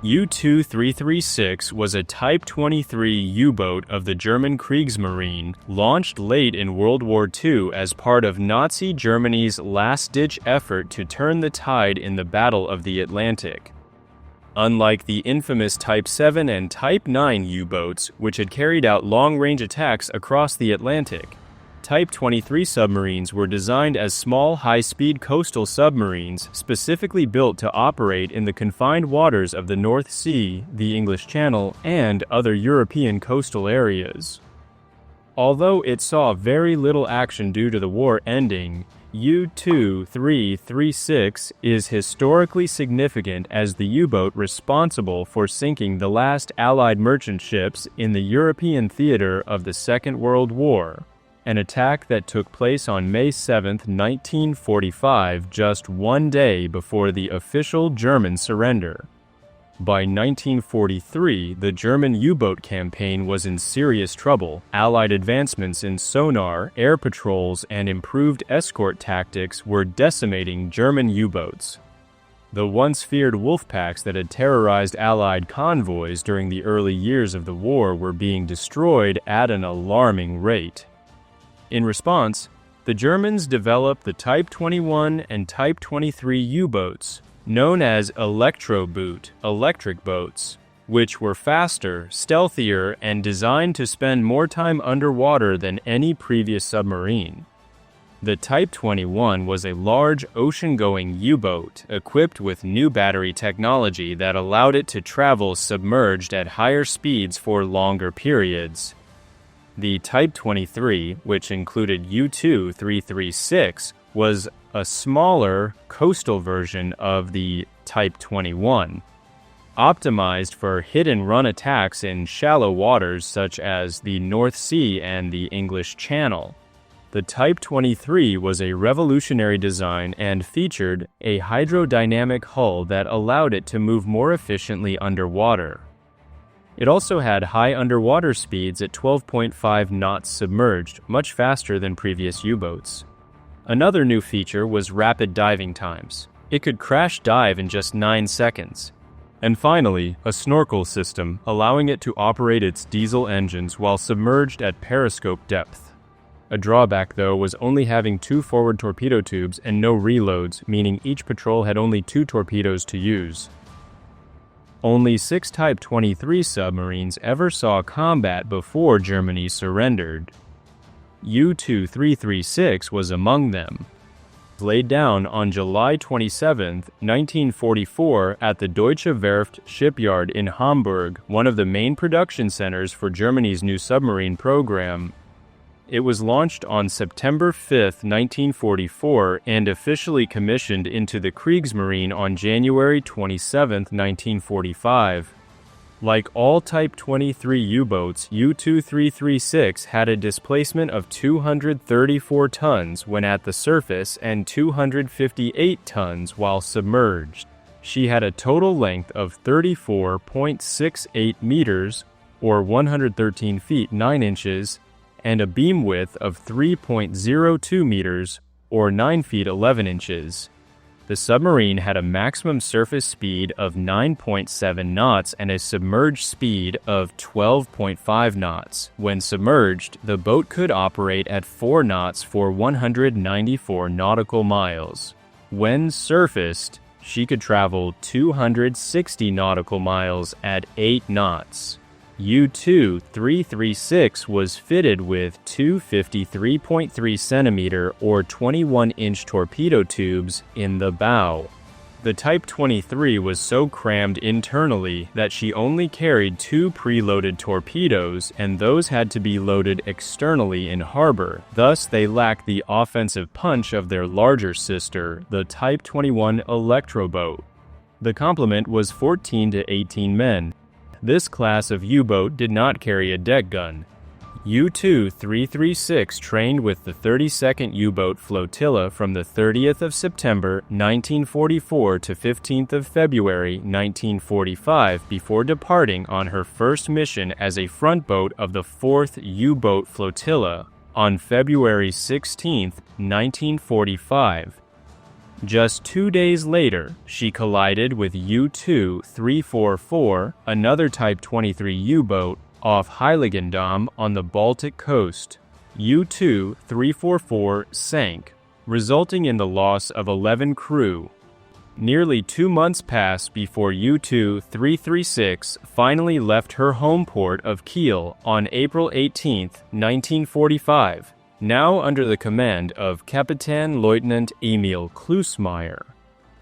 U-2336 was a Type 23 U-boat of the German Kriegsmarine, launched late in World War II as part of Nazi Germany's last-ditch effort to turn the tide in the Battle of the Atlantic. Unlike the infamous Type 7 and Type 9 U-boats, which had carried out long-range attacks across the Atlantic, Type 23 submarines were designed as small, high-speed coastal submarines specifically built to operate in the confined waters of the North Sea, the English Channel, and other European coastal areas. Although it saw very little action due to the war ending, U-2336 is historically significant as the U-boat responsible for sinking the last Allied merchant ships in the European theater of the Second World War, an attack that took place on May 7, 1945, just one day before the official German surrender. By 1943, the German U-boat campaign was in serious trouble. Allied advancements in sonar, air patrols, and improved escort tactics were decimating German U-boats. The once feared wolf packs that had terrorized Allied convoys during the early years of the war were being destroyed at an alarming rate. In response, the Germans developed the Type 21 and Type 23 U-boats, known as electroboot, electric boats, which were faster, stealthier, and designed to spend more time underwater than any previous submarine. The Type 21 was a large ocean-going U-boat equipped with new battery technology that allowed it to travel submerged at higher speeds for longer periods. The Type 23, which included U-2336, was a smaller coastal version of the Type 21, optimized for hit-and-run attacks in shallow waters such as the North Sea and the English Channel. The Type 23 was a revolutionary design and featured a hydrodynamic hull that allowed it to move more efficiently underwater. It also had high underwater speeds at 12.5 knots submerged, much faster than previous U-boats. Another new feature was rapid diving times. It could crash dive in just 9 seconds. And finally, a snorkel system, allowing it to operate its diesel engines while submerged at periscope depth. A drawback, though, was only having 2 forward torpedo tubes and no reloads, meaning each patrol had only 2 torpedoes to use. Only 6 Type 23 submarines ever saw combat before Germany surrendered. U-2336 was among them. Laid down on July 27, 1944 at the Deutsche Werft shipyard in Hamburg, one of the main production centers for Germany's new submarine program. It was launched on September 5, 1944 and officially commissioned into the Kriegsmarine on January 27, 1945. Like all Type 23 U-boats, U-2336 had a displacement of 234 tons when at the surface and 258 tons while submerged. She had a total length of 34.68 meters, or 113 feet 9 inches, and a beam width of 3.02 meters, or 9 feet 11 inches. The submarine had a maximum surface speed of 9.7 knots and a submerged speed of 12.5 knots. When submerged, the boat could operate at 4 knots for 194 nautical miles. When surfaced, she could travel 260 nautical miles at 8 knots. U-2336 was fitted with 2 53.3 centimeter or 21-inch torpedo tubes in the bow. The Type 23 was so crammed internally that she only carried 2 preloaded torpedoes, and those had to be loaded externally in harbor. Thus, they lacked the offensive punch of their larger sister, the Type 21 Electroboat. The complement was 14 to 18 men. This class of U-boat did not carry a deck gun. U-2336 trained with the 32nd U-boat flotilla from the 30th of September 1944 to 15th of February 1945 before departing on her first mission as a front boat of the 4th U-boat flotilla on February 16, 1945. Just 2 days later, she collided with U-2-344, another Type 23 U-boat, off Heiligendamm on the Baltic coast. U-2-344 sank, resulting in the loss of 11 crew. Nearly 2 months passed before U-2-336 finally left her home port of Kiel on April 18, 1945, now under the command of Kapitän-Leutnant Emil Klusmeyer.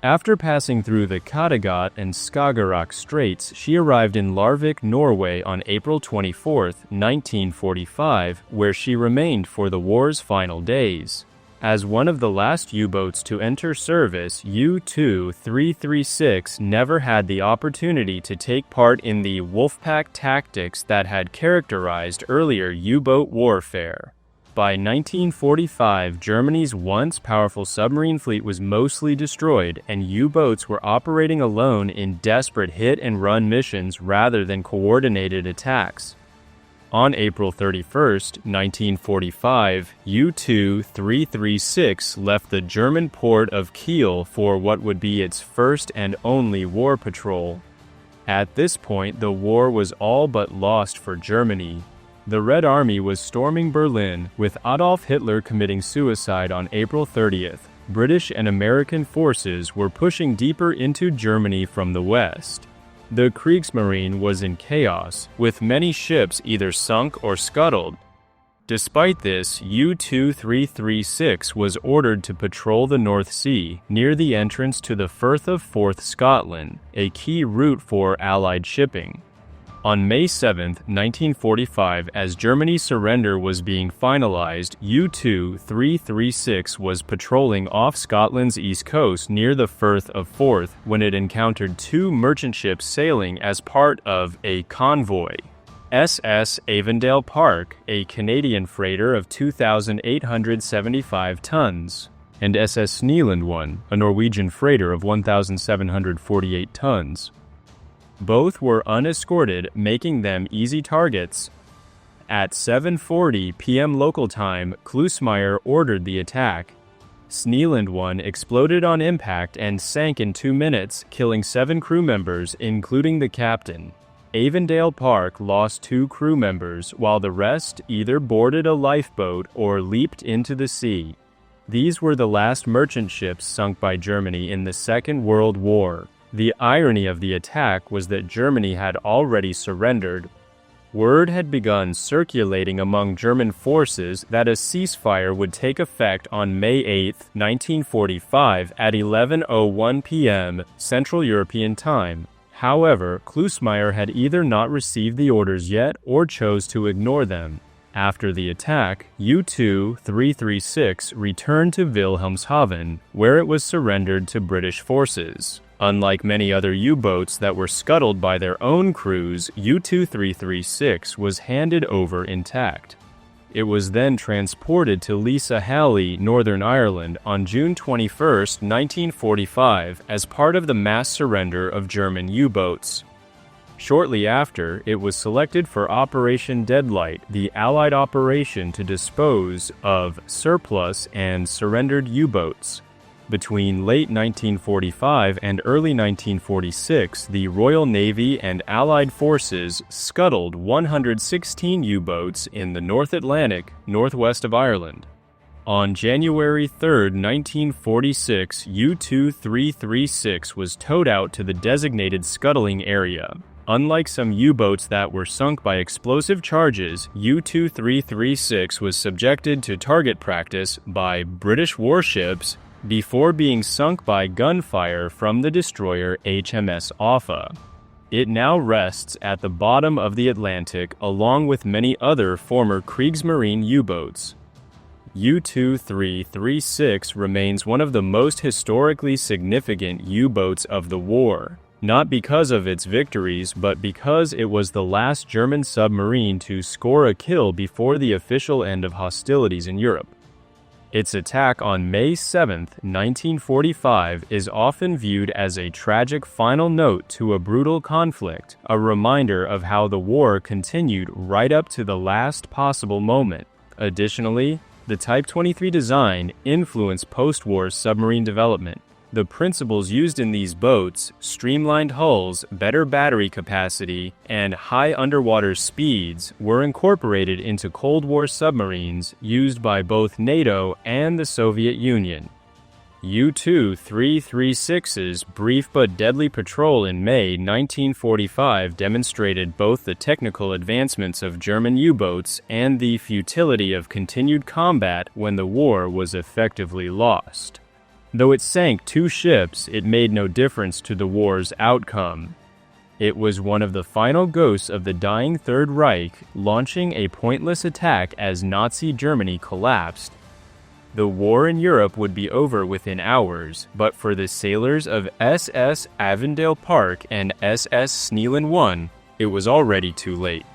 After passing through the Kattegat and Skagerrak Straits, she arrived in Larvik, Norway on April 24, 1945, where she remained for the war's final days. As one of the last U-boats to enter service, U-2-336 never had the opportunity to take part in the wolfpack tactics that had characterized earlier U-boat warfare. By 1945, Germany's once powerful submarine fleet was mostly destroyed, and U-boats were operating alone in desperate hit-and-run missions rather than coordinated attacks. On April 31, 1945, U-2-336 left the German port of Kiel for what would be its first and only war patrol. At this point, the war was all but lost for Germany. The Red Army was storming Berlin, with Adolf Hitler committing suicide on April 30th. British and American forces were pushing deeper into Germany from the west. The Kriegsmarine was in chaos, with many ships either sunk or scuttled. Despite this, U-2-336 was ordered to patrol the North Sea, near the entrance to the Firth of Forth, Scotland, a key route for Allied shipping. On May 7, 1945, as Germany's surrender was being finalized, U-2-336 was patrolling off Scotland's east coast near the Firth of Forth when it encountered 2 merchant ships sailing as part of a convoy. SS Avondale Park, a Canadian freighter of 2,875 tons, and SS Sneeland 1, a Norwegian freighter of 1,748 tons. Both were unescorted, making them easy targets. At 7:40 p.m. local time, Klusmeyer ordered the attack. Sneeland 1 exploded on impact and sank in 2 minutes, killing 7 crew members, including the captain. Avondale Park lost 2 crew members, while the rest either boarded a lifeboat or leaped into the sea. These were the last merchant ships sunk by Germany in the Second World War. The irony of the attack was that Germany had already surrendered. Word had begun circulating among German forces that a ceasefire would take effect on May 8, 1945 at 11:01 p.m. Central European Time. However, Klusmeyer had either not received the orders yet or chose to ignore them. After the attack, U-2-336 returned to Wilhelmshaven, where it was surrendered to British forces. Unlike many other U-boats that were scuttled by their own crews, U-2-336 was handed over intact. It was then transported to Lisa Halley, Northern Ireland, on June 21, 1945, as part of the mass surrender of German U-boats. Shortly after, it was selected for Operation Deadlight, the Allied operation to dispose of surplus and surrendered U-boats. Between late 1945 and early 1946, the Royal Navy and Allied forces scuttled 116 U-boats in the North Atlantic, northwest of Ireland. On January 3, 1946, U-2-336 was towed out to the designated scuttling area. Unlike some U-boats that were sunk by explosive charges, U-2-336 was subjected to target practice by British warships before being sunk by gunfire from the destroyer HMS Offa. It now rests at the bottom of the Atlantic along with many other former Kriegsmarine U-boats. U-2-336 remains one of the most historically significant U-boats of the war, not because of its victories, but because it was the last German submarine to score a kill before the official end of hostilities in Europe. Its attack on May 7, 1945, is often viewed as a tragic final note to a brutal conflict, a reminder of how the war continued right up to the last possible moment. Additionally, the Type 23 design influenced post-war submarine development. The principles used in these boats, streamlined hulls, better battery capacity, and high underwater speeds, were incorporated into Cold War submarines used by both NATO and the Soviet Union. U-2-336's brief but deadly patrol in May 1945 demonstrated both the technical advancements of German U-boats and the futility of continued combat when the war was effectively lost. Though it sank 2 ships, it made no difference to the war's outcome. It was one of the final ghosts of the dying Third Reich, launching a pointless attack as Nazi Germany collapsed. The war in Europe would be over within hours, but for the sailors of SS Avondale Park and SS Sneelan I, it was already too late.